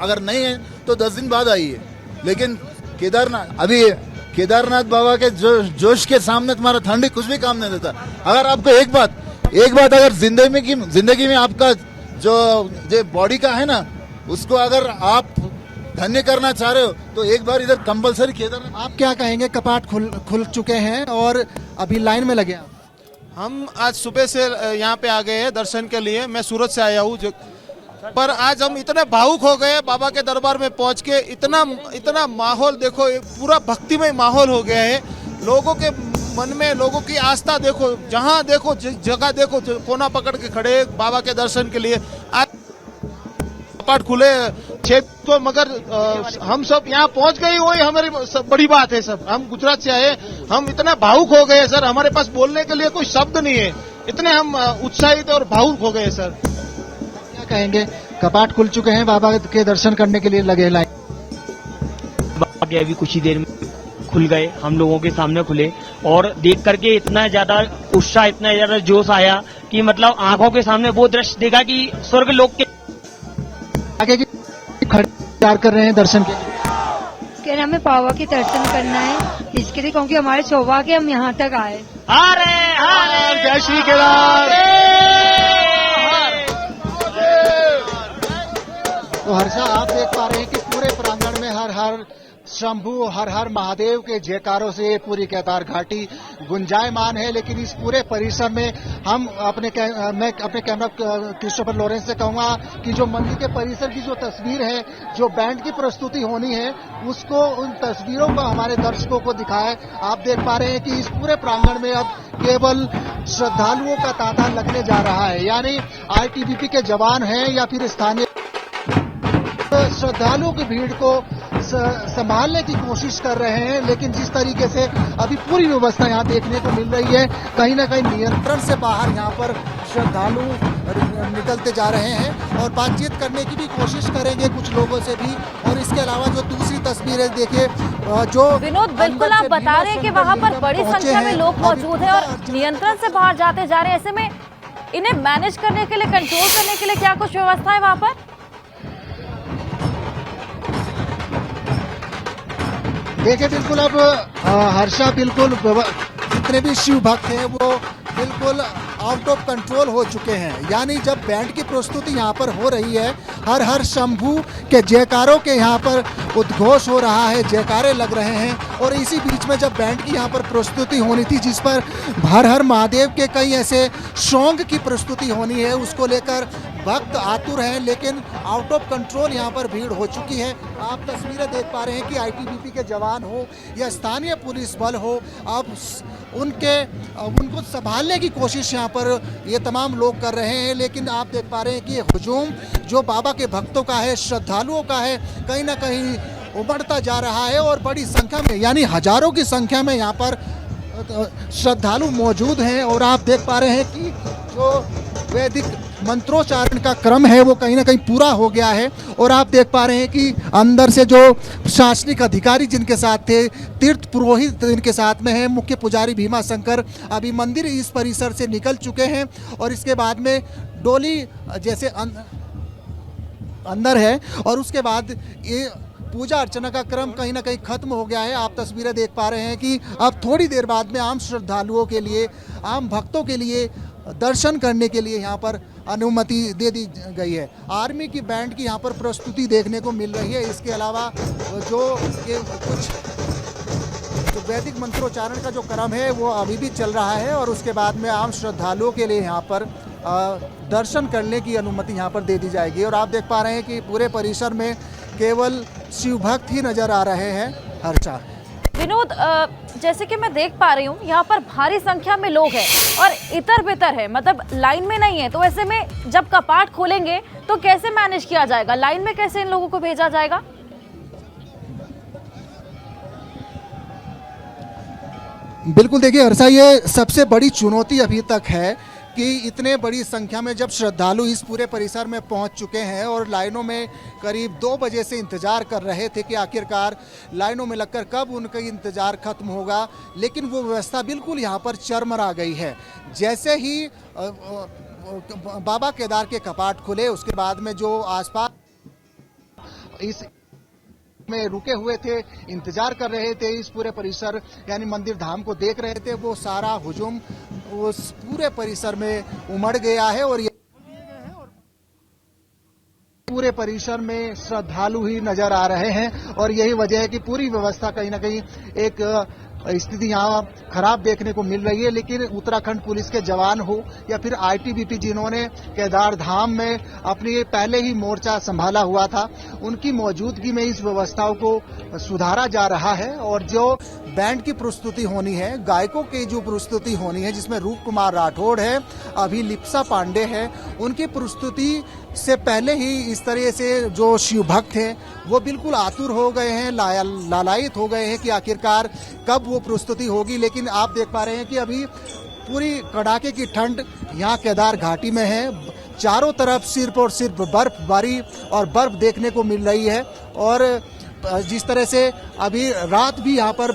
अगर नहीं है तो 10 दिन बाद आइए। लेकिन केदारनाथ बाबा के जोश के सामने तुम्हारा ठंडी कुछ भी काम नहीं देता। अगर आपको एक बात अगर जिंदगी में आपका जो बॉडी का है ना, उसको अगर आप धन्य करना चाह रहे हो तो एक बार इधर कंपलसरी केदारनाथ। आप क्या कहेंगे? कपाट खुल चुके हैं और अभी लाइन में लगे आप। हम आज सुबह से यहाँ पे आ गए हैं दर्शन के लिए। मैं सूरत से आया हूँ, पर आज हम इतने भावुक हो गए बाबा के दरबार में पहुँच के। इतना माहौल देखो, पूरा भक्तिमय माहौल हो गया है। लोगों के मन में लोगों की आस्था देखो, जहाँ देखो जगह देखो, कोना पकड़ के खड़े बाबा के दर्शन के लिए। आज कपाट खुले 6 तो, मगर हम सब यहाँ पहुंच गए, वही हमारी बड़ी बात है। सब हम गुजरात से आए, हम इतना भावुक हो गए सर, हमारे पास बोलने के लिए कोई शब्द नहीं है। इतने हम उत्साहित और भावुक हो गए सर। क्या कहेंगे? कपाट खुल चुके हैं, बाबा के दर्शन करने के लिए लगे लाइन। बाबा के अभी कुछ ही देर में खुल गए, हम लोगों के सामने खुले और देख करके इतना ज्यादा उत्साह, इतना ज्यादा जोश आया कि मतलब आंखों के सामने वो दृश्य देखा कि स्वर्ग लोक के आगे की खड़े कर रहे हैं दर्शन के लिए। कि हमें बाबा के दर्शन करना है, इसके लिए, क्योंकि हमारे सौभाग्य हम यहाँ तक आए। हरे जय श्री केदार। तो हर्षा, आप देख पा रहे हैं कि पूरे प्रांगण में हर हर शंभू, हर हर महादेव के जयकारों से पूरी केदार घाटी गुंजायमान है। लेकिन इस पूरे परिसर में मैं अपने कैमरा क्रिस्टोफर लॉरेंस से कहूंगा कि जो मंदिर के परिसर की जो तस्वीर है, जो बैंड की प्रस्तुति होनी है, उसको, उन तस्वीरों को हमारे दर्शकों को दिखाए। आप देख पा रहे हैं कि इस पूरे प्रांगण में अब केवल श्रद्धालुओं का तांता लगने जा रहा है। यानी आईटीबीपी के जवान हैं या फिर स्थानीय श्रद्धालुओं की भीड़ को संभालने की कोशिश कर रहे हैं। लेकिन जिस तरीके से अभी पूरी व्यवस्था यहाँ देखने को मिल रही है, कहीं ना कहीं नियंत्रण से बाहर यहाँ पर श्रद्धालु निकलते जा रहे हैं। और बातचीत करने की भी कोशिश करेंगे कुछ लोगों से भी। और इसके अलावा जो दूसरी तस्वीरें देखिए, जो विनोद, बिल्कुल आप बता रहे हैं कि वहाँ पर बड़ी संख्या में लोग मौजूद हैं और नियंत्रण से बाहर जाते जा रहे हैं। ऐसे में इन्हें मैनेज करने के लिए, कंट्रोल करने के लिए क्या कुछ व्यवस्था है वहाँ पर? देखिए, बिल्कुल अब हर्षा, बिल्कुल जितने भी शिव भक्त हैं वो बिल्कुल आउट ऑफ कंट्रोल हो चुके हैं। यानी जब बैंड की प्रस्तुति यहाँ पर हो रही है, हर हर शंभू के जयकारों के यहाँ पर उद्घोष हो रहा है, जयकारे लग रहे हैं। और इसी बीच में जब बैंड की यहाँ पर प्रस्तुति होनी थी, जिस पर हर हर महादेव के कई ऐसे सॉन्ग की प्रस्तुति होनी है, उसको लेकर भक्त आतुर हैं। लेकिन आउट ऑफ कंट्रोल यहाँ पर भीड़ हो चुकी है। आप तस्वीरें देख पा रहे हैं कि आईटीबीपी के जवान हो या स्थानीय पुलिस बल हो, अब उनको संभालने की कोशिश यहाँ पर ये तमाम लोग कर रहे हैं। लेकिन आप देख पा रहे हैं कि ये हुजूम जो बाबा के भक्तों का है, श्रद्धालुओं का है, कहीं ना कहीं उमड़ता जा रहा है। और बड़ी संख्या में, यानी हजारों की संख्या में यहाँ पर श्रद्धालु मौजूद हैं। और आप देख पा रहे हैं कि जो वैदिक मंत्रोच्चारण का क्रम है वो कहीं ना कहीं पूरा हो गया है। और आप देख पा रहे हैं कि अंदर से जो प्रशासनिक अधिकारी जिनके साथ थे, तीर्थ पुरोहित जिनके साथ में है, मुख्य पुजारी भीमा शंकर, अभी मंदिर इस परिसर से निकल चुके हैं। और इसके बाद में डोली जैसे अंदर है और उसके बाद ये पूजा अर्चना का क्रम कहीं ना कहीं खत्म हो गया है। आप तस्वीरें देख पा रहे हैं कि अब थोड़ी देर बाद में आम श्रद्धालुओं के लिए, आम भक्तों के लिए दर्शन करने के लिए यहाँ पर अनुमति दे दी गई है। आर्मी की बैंड की यहाँ पर प्रस्तुति देखने को मिल रही है। इसके अलावा जो ये कुछ जो वैदिक मंत्रोच्चारण का जो क्रम है वो अभी भी चल रहा है। और उसके बाद में आम श्रद्धालुओं के लिए यहाँ पर दर्शन करने की अनुमति यहाँ पर दे दी जाएगी। और आप देख पा रहे हैं कि पूरे परिसर में केवल शिव भक्त ही नजर आ रहे हैं। हर्षा। विनोद, जैसे कि मैं देख पा रही हूँ यहाँ पर भारी संख्या में लोग हैं और इतर बितर है, मतलब लाइन में नहीं है, तो ऐसे में जब कपाट खोलेंगे तो कैसे मैनेज किया जाएगा? लाइन में कैसे इन लोगों को भेजा जाएगा? बिल्कुल, देखिए हर्षा, ये सबसे बड़ी चुनौती अभी तक है कि इतने बड़ी संख्या में जब श्रद्धालु इस पूरे परिसर में पहुंच चुके हैं और लाइनों में करीब 2 बजे से इंतजार कर रहे थे कि आखिरकार लाइनों में लगकर कब उनका इंतजार खत्म होगा, लेकिन वो व्यवस्था बिल्कुल यहाँ पर चरमरा गई है। जैसे ही बाबा केदार के कपाट खुले, उसके बाद में जो आसपास इस में रुके हुए थे, इंतजार कर रहे थे, इस पूरे परिसर यानी मंदिर धाम को देख रहे थे, वो सारा हुजूम उस पूरे परिसर में उमड़ गया है और ये पूरे परिसर में श्रद्धालु ही नजर आ रहे हैं और यही वजह है कि पूरी व्यवस्था कहीं ना कहीं एक स्थिति यहाँ खराब देखने को मिल रही है। लेकिन उत्तराखंड पुलिस के जवान हो या फिर आईटीबीपी जिन्होंने केदार धाम में अपनी पहले ही मोर्चा संभाला हुआ था, उनकी मौजूदगी में इस व्यवस्थाओं को सुधारा जा रहा है। और जो बैंड की प्रस्तुति होनी है, गायकों की जो प्रस्तुति होनी है, जिसमें रूप कुमार राठौड़ है, अभिलिप्सा पांडे है, उनकी प्रस्तुति से पहले ही इस तरह से जो शिव भक्त हैं वो बिल्कुल आतुर हो गए हैं, लालायित हो गए हैं कि आखिरकार कब वो प्रस्तुति होगी। लेकिन आप देख पा रहे हैं कि अभी पूरी कड़ाके की ठंड यहाँ केदार घाटी में है, चारों तरफ सिर्फ और सिर्फ बर्फबारी और बर्फ देखने को मिल रही है। और जिस तरह से अभी रात भी यहाँ पर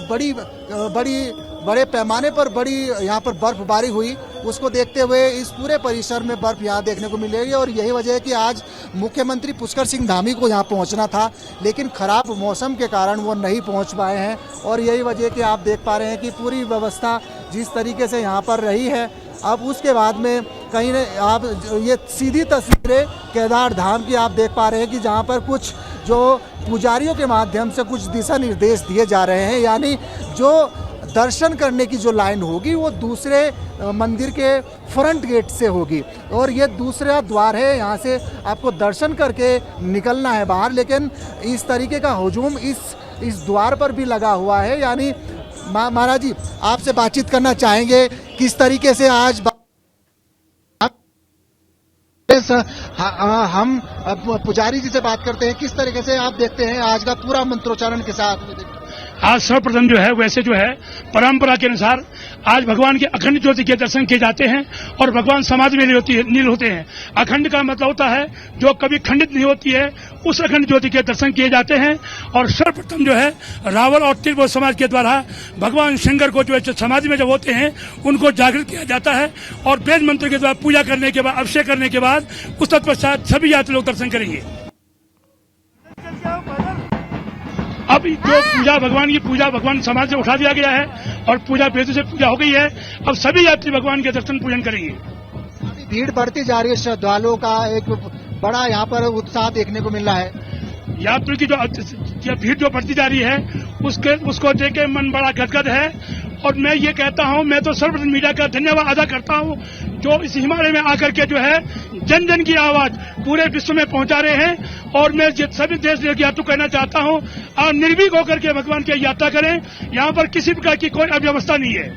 बड़े पैमाने पर बड़ी यहाँ पर बर्फबारी हुई, उसको देखते हुए इस पूरे परिसर में बर्फ यहाँ देखने को मिल रही है। और यही वजह है कि आज मुख्यमंत्री पुष्कर सिंह धामी को यहाँ पहुँचना था, लेकिन खराब मौसम के कारण वो नहीं पहुँच पाए हैं। और यही वजह है कि आप देख पा रहे हैं कि पूरी व्यवस्था जिस तरीके से यहाँ पर रही है, अब उसके बाद में कहीं न आप ये सीधी तस्वीरें केदार धाम की आप देख पा रहे हैं कि जहाँ पर कुछ जो पुजारियों के माध्यम से कुछ दिशा निर्देश दिए जा रहे हैं, यानी जो दर्शन करने की जो लाइन होगी वो दूसरे मंदिर के फ्रंट गेट से होगी और ये दूसरा द्वार है, यहाँ से आपको दर्शन करके निकलना है बाहर। लेकिन इस तरीके का हुजूम इस द्वार पर भी लगा हुआ है। यानी महाराज जी, आपसे बातचीत करना चाहेंगे, किस तरीके से आज हम पुजारी जी से बात करते हैं, किस तरीके से आप देखते हैं आज का पूरा मंत्रोच्चारण के साथ? आज सर्वप्रथम जो है वैसे जो है परंपरा के अनुसार आज भगवान के अखंड ज्योति के दर्शन किए जाते हैं और भगवान समाधि में नील होते हैं। अखंड का मतलब होता है जो कभी खंडित नहीं होती है, उस अखंड ज्योति के दर्शन किए जाते हैं। और सर्वप्रथम जो है रावल और तिरबोल समाज के द्वारा भगवान शंकर को जो है समाधि में जब होते हैं उनको जागृत किया जाता है और वेद मंत्र के द्वारा पूजा करने के बाद, अभिषेक करने के बाद उस तत्पश्चात सभी यात्री लोग दर्शन करेंगे। अब जो पूजा भगवान की पूजा भगवान समाज से उठा दिया गया है और पूजा वेद से पूजा हो गई है। अब सभी यात्री भगवान के दर्शन पूजन करेंगे। भीड़ बढ़ती जा रही है, श्रद्धालुओं का एक बड़ा यहाँ पर उत्साह देखने को मिल रहा है। यात्रियों की जो भीड़ जो बढ़ती जा रही है उसको देख के मन बड़ा गदगद है। और मैं ये कहता हूँ, मैं तो सर्वप्रथम मीडिया का धन्यवाद अदा करता हूँ जो इस हिमालय में आकर के जो है जन जन की आवाज पूरे विश्व में पहुंचा रहे हैं। और मैं सभी देश यात्री कहना चाहता हूँ, और निर्भीक होकर के भगवान की यात्रा करें, यहाँ पर किसी प्रकार की कोई अव्यवस्था नहीं है।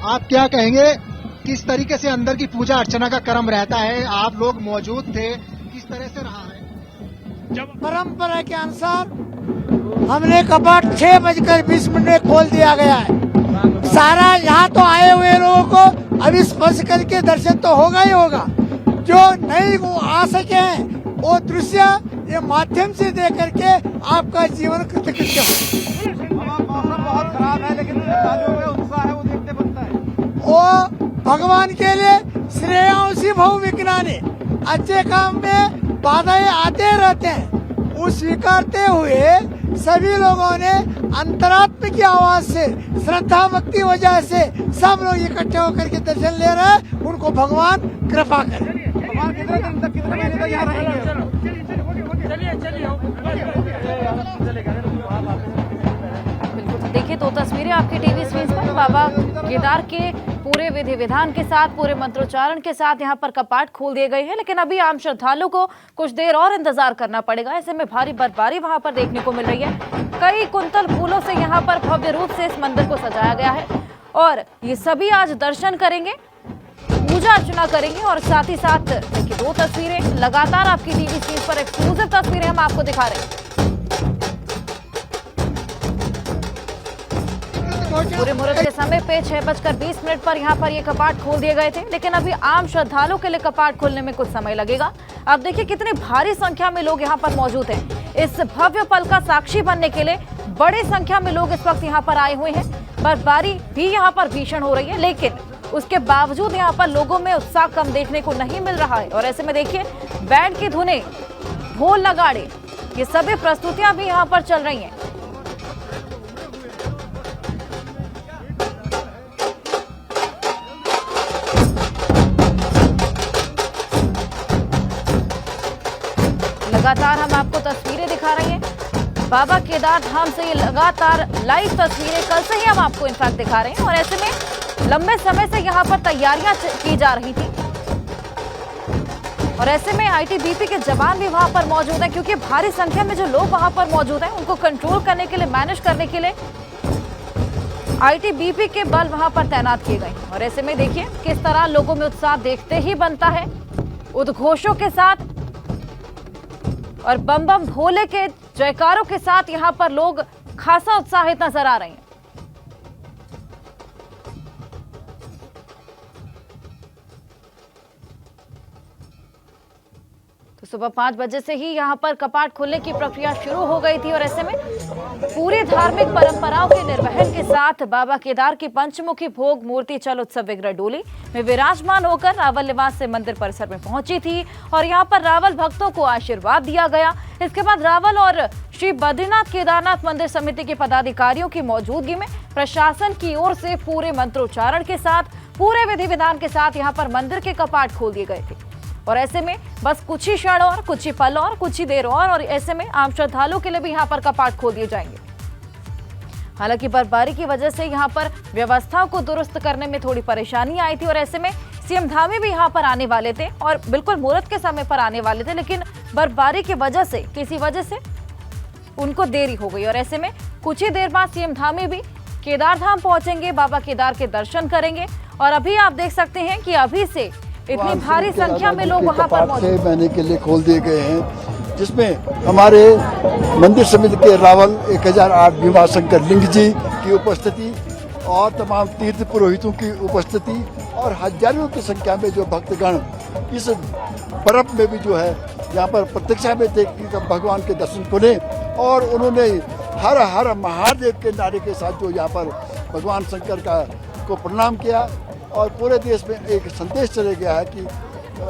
आप क्या कहेंगे, किस तरीके से अंदर की पूजा अर्चना का क्रम रहता है? आप लोग मौजूद थे, किस तरह से रहा है? जब परंपरा के अनुसार हमने कपाट 6:20 में खोल दिया गया है। सारा यहाँ तो आए हुए लोगों को अभी स्पर्श करके दर्शन तो होगा ही होगा। जो नहीं वो आ सके हैं वो दृश्य ये माध्यम से देख करके आपका जीवन कृतकृत्य हो। मौसम बहुत खराब है लेकिन उत्साह है वो देखते बनता है। वो भगवान के लिए श्रेयांसी भव विज्ञानी अच्छे काम में बाधाएं आते रहते हैं, वो स्वीकारते हुए सभी लोगों ने अंतरात्मा की आवाज से, श्रद्धा भक्ति वजह से सब लोग इकट्ठे होकर के दर्शन ले रहे हैं। उनको भगवान कृपा करे। भगवान कितने महीने तक यहाँ रहेंगे? बिल्कुल, देखिए तो तस्वीरें आपके टीवी स्क्रीन पर बाबा केदार के पूरे विधि विधान के साथ, पूरे मंत्रोच्चारण के साथ यहाँ पर कपाट खोल दिए गए हैं। लेकिन अभी आम श्रद्धालुओं को कुछ देर और इंतजार करना पड़ेगा। ऐसे में भारी बर्फबारी वहां पर देखने को मिल रही है। कई कुंतल फूलों से यहाँ पर भव्य रूप से इस मंदिर को सजाया गया है और ये सभी आज दर्शन करेंगे, पूजा अर्चना करेंगे। और साथ ही साथ देखिए, 2 तस्वीरें लगातार आपकी टीवी स्क्रीन पर एक्सक्लूसिव तस्वीरें हम आपको दिखा रहे हैं। पूरे मुहूर्त के समय पे 6:20 पर यहाँ पर ये कपाट खोल दिए गए थे। लेकिन अभी आम श्रद्धालुओं के लिए कपाट खोलने में कुछ समय लगेगा। अब देखिए कितनी भारी संख्या में लोग यहाँ पर मौजूद हैं। इस भव्य पल का साक्षी बनने के लिए बड़ी संख्या में लोग इस वक्त यहाँ पर आए हुए हैं। बर्फबारी भी यहाँ पर भीषण हो रही है, लेकिन उसके बावजूद यहाँ पर लोगों में उत्साह कम देखने को नहीं मिल रहा है। और ऐसे में देखिए, बैंड की धुनें, ढोल नगाड़े, ये सभी प्रस्तुतियां भी यहाँ पर चल रही हैं। लगातार हम आपको तस्वीरें दिखा रहे हैं बाबा केदार धाम से। ये लगातार लाइव तस्वीरें कल से ही हम आपको इनफैक्ट दिखा रहे हैं। और ऐसे में लंबे समय से यहाँ पर तैयारियां की जा रही थी और ऐसे में आईटीबीपी के जवान भी वहां पर मौजूद हैं, क्योंकि भारी संख्या में जो लोग वहां पर मौजूद हैं उनको कंट्रोल करने के लिए, मैनेज करने के लिए आईटीबीपी के बल वहां पर तैनात किए गए। और ऐसे में देखिए किस तरह लोगों में उत्साह देखते ही बनता है। उद्घोषों के साथ और बम बम भोले के जयकारों के साथ यहाँ पर लोग खासा उत्साहित नजर आ रहे हैं। तो सुबह 5 बजे से ही यहाँ पर कपाट खोलने की प्रक्रिया शुरू हो गई थी और ऐसे में पूरी धार्मिक परंपराओं के निर्वहन के साथ बाबा केदार की पंचमुखी भोग मूर्ति चल उत्सव विग्रह डोली में विराजमान होकर रावल निवास से मंदिर परिसर में पहुंची थी और यहाँ पर रावल भक्तों को आशीर्वाद दिया गया। इसके बाद रावल और श्री बद्रीनाथ केदारनाथ मंदिर समिति के पदाधिकारियों की मौजूदगी में प्रशासन की ओर से पूरे मंत्रोच्चारण के साथ, पूरे विधि विधान के साथ यहाँ पर मंदिर के कपाट खोल दिए गए थे। और ऐसे में बस कुछ ही क्षण और, कुछ ही पल और, कुछ ही देर और ऐसे में आम श्रद्धालुओं के लिए भी यहाँ पर कपाट खोल दिए जाएंगे। हालांकि बर्फबारी की वजह से यहाँ पर व्यवस्थाओं को दुरुस्त करने में थोड़ी परेशानी आई थी और ऐसे में सीएम धामी भी यहाँ पर आने वाले थे और बिल्कुल मुहूर्त के समय पर आने वाले थे, लेकिन बर्फबारी की वजह से, किसी वजह से उनको देरी हो गई। और ऐसे में कुछ ही देर बाद सीएम धामी भी केदार धाम पहुंचेंगे, बाबा केदार के दर्शन करेंगे। और अभी आप देख सकते हैं कि अभी से इतनी भारी संख्या में लोग वहां पर मौजूद महीने के लिए खोल दिए गए हैं, जिसमें हमारे मंदिर समिति के रावल 1008 भीमाशंकर लिंग जी की उपस्थिति और तमाम तीर्थ पुरोहितों की उपस्थिति और हजारों की संख्या में जो भक्तगण इस पर्व में भी जो है यहाँ पर प्रतीक्षा में थे कि भगवान के दर्शन को लें। और उन्होंने हर हर महादेव के नारे के साथ जो यहाँ पर भगवान शंकर को प्रणाम किया और पूरे देश में एक संदेश चले गया है कि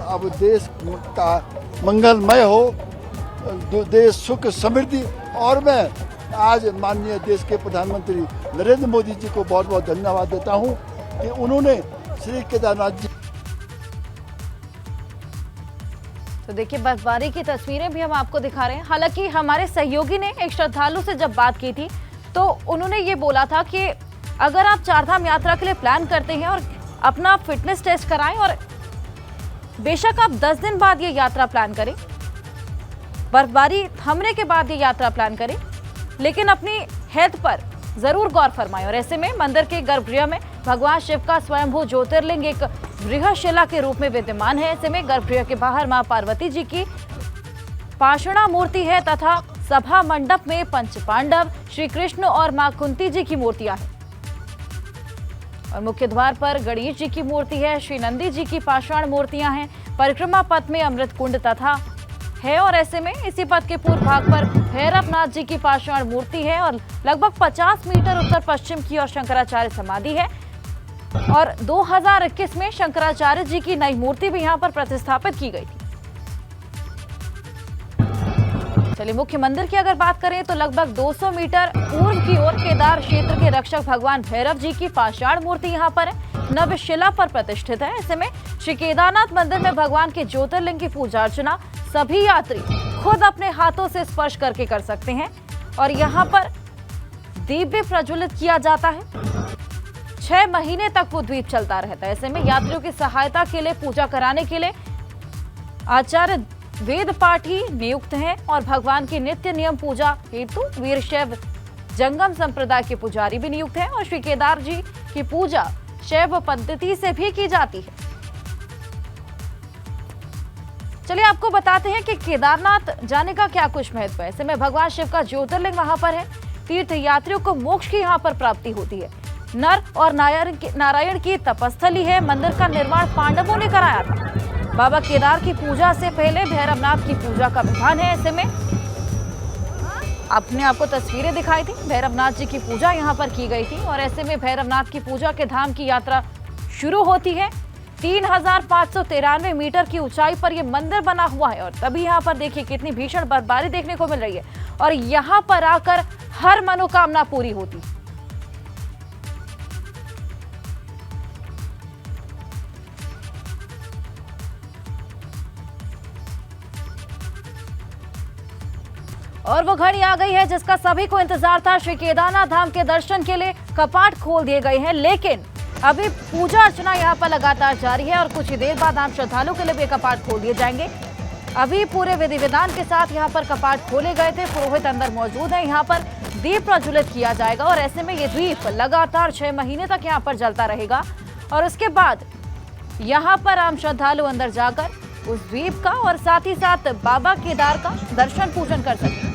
अब देश का मंगलमय हो, देश सुख समृद्धि। और मैं आज माननीय देश के प्रधानमंत्री नरेंद्र मोदी जी को बहुत बहुत धन्यवाद देता हूं कि उन्होंने श्री केदारनाथ जी। तो देखिए, बर्फबारी की तस्वीरें भी हम आपको दिखा रहे हैं। हालांकि हमारे सहयोगी ने एक श्रद्धालु से जब बात की थी तो उन्होंने ये बोला था कि अगर आप चारधाम यात्रा के लिए प्लान करते हैं और अपना फिटनेस टेस्ट कराएं और बेशक आप 10 दिन बाद ये यात्रा प्लान करें, बर्फबारी थमने के बाद ये यात्रा प्लान करें, लेकिन अपनी हेल्थ पर जरूर गौर फरमाएं। और ऐसे में मंदिर के गर्भगृह में भगवान शिव का स्वयंभू ज्योतिर्लिंग एक बृहशिला के रूप में विद्यमान है। ऐसे में गर्भगृह के बाहर मां पार्वती जी की पाषाण मूर्ति है तथा सभा मंडप में पंच पांडव, श्री कृष्ण और मां कुंती जी की मूर्तियां हैं। और मुख्य द्वार पर गणेश जी की मूर्ति है, श्री नंदी जी की पाषाण मूर्तियां हैं। परिक्रमा पथ में अमृत कुंड तथा है और ऐसे में इसी पथ के पूर्व भाग पर भैरवनाथ जी की पाषाण मूर्ति है और लगभग 50 मीटर उत्तर पश्चिम की ओर शंकराचार्य समाधि है। और 2021 में शंकराचार्य जी की नई मूर्ति भी यहाँ पर प्रतिष्ठापित की गई थी। चलिए, मुख्य मंदिर की अगर बात करें तो लगभग 200 मीटर पूर्व की ओर केदार क्षेत्र के रक्षक भगवान भैरव जी की पाषाण मूर्ति यहाँ पर है, नवशिला पर प्रतिष्ठित है। ऐसे में श्री केदारनाथ मंदिर में भगवान के ज्योतिर्लिंग की पूजा अर्चना सभी यात्री खुद अपने हाथों से स्पर्श करके कर सकते हैं। और यहाँ पर दीप भी प्रज्वलित किया जाता है। 6 महीने तक वो द्वीप चलता रहता है। ऐसे में यात्रियों की सहायता के लिए पूजा कराने के लिए आचार्य वेद पाठी नियुक्त हैं और भगवान की नित्य नियम पूजा हेतु वीरशैव जंगम संप्रदाय के पुजारी भी नियुक्त हैं और श्री केदार जी की पूजा शैव पद्धति से भी की जाती है। चलिए आपको बताते हैं कि केदारनाथ जाने का क्या कुछ महत्व है। ऐसे में भगवान शिव का ज्योतिर्लिंग वहां पर है। तीर्थ यात्रियों को मोक्ष की यहां पर प्राप्ति होती है। नर और नारायण की तपस्थली है। मंदिर का निर्माण पांडवों ने कराया था। बाबा केदार की पूजा से पहले भैरवनाथ की पूजा का विधान है। ऐसे में आपने आपको तस्वीरें दिखाई थी, भैरवनाथ जी की पूजा यहाँ पर की गई थी और ऐसे में भैरवनाथ की पूजा के धाम की यात्रा शुरू होती है। 3593 मीटर की ऊंचाई पर यह मंदिर बना हुआ है और तभी यहाँ पर देखिए कितनी भीषण बर्फबारी देखने को मिल रही है और यहाँ पर आकर हर मनोकामना पूरी होती है। और वो घड़ी आ गई है जिसका सभी को इंतजार था। श्री केदारनाथ धाम के दर्शन के लिए कपाट खोल दिए गए हैं, लेकिन अभी पूजा अर्चना यहाँ पर लगातार जारी है और कुछ ही देर बाद आम श्रद्धालुओं के लिए भी कपाट खोल दिए जाएंगे। अभी पूरे विधि विधान के साथ यहाँ पर कपाट खोले गए थे। पुरोहित अंदर मौजूद है। यहाँ पर दीप प्रज्वलित किया जाएगा और ऐसे में ये द्वीप लगातार 6 महीने तक यहाँ पर जलता रहेगा और उसके बाद यहाँ पर आम श्रद्धालु अंदर जाकर उस द्वीप का और साथ ही साथ बाबा केदार का दर्शन पूजन कर सकें।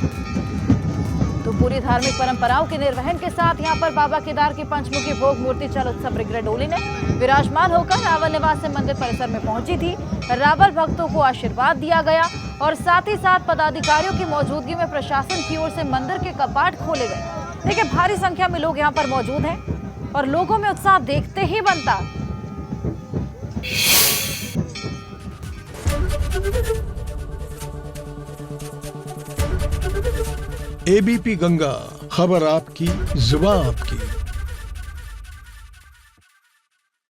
तो पूरी धार्मिक परंपराओं के निर्वहन के साथ यहाँ पर बाबा केदार की पंचमुखी भोग मूर्ति चल उत्सव रिग्रेडोली ने विराजमान होकर रावल निवास से मंदिर परिसर में पहुंची थी। रावल भक्तों को आशीर्वाद दिया गया और साथ ही साथ पदाधिकारियों की मौजूदगी में प्रशासन की ओर से मंदिर के कपाट खोले गए। देखिए भारी संख्या में लोग यहाँ पर मौजूद हैं और लोगों में उत्साह देखते ही बनता। एबीपी गंगा, खबर आपकी, जुबान आपकी।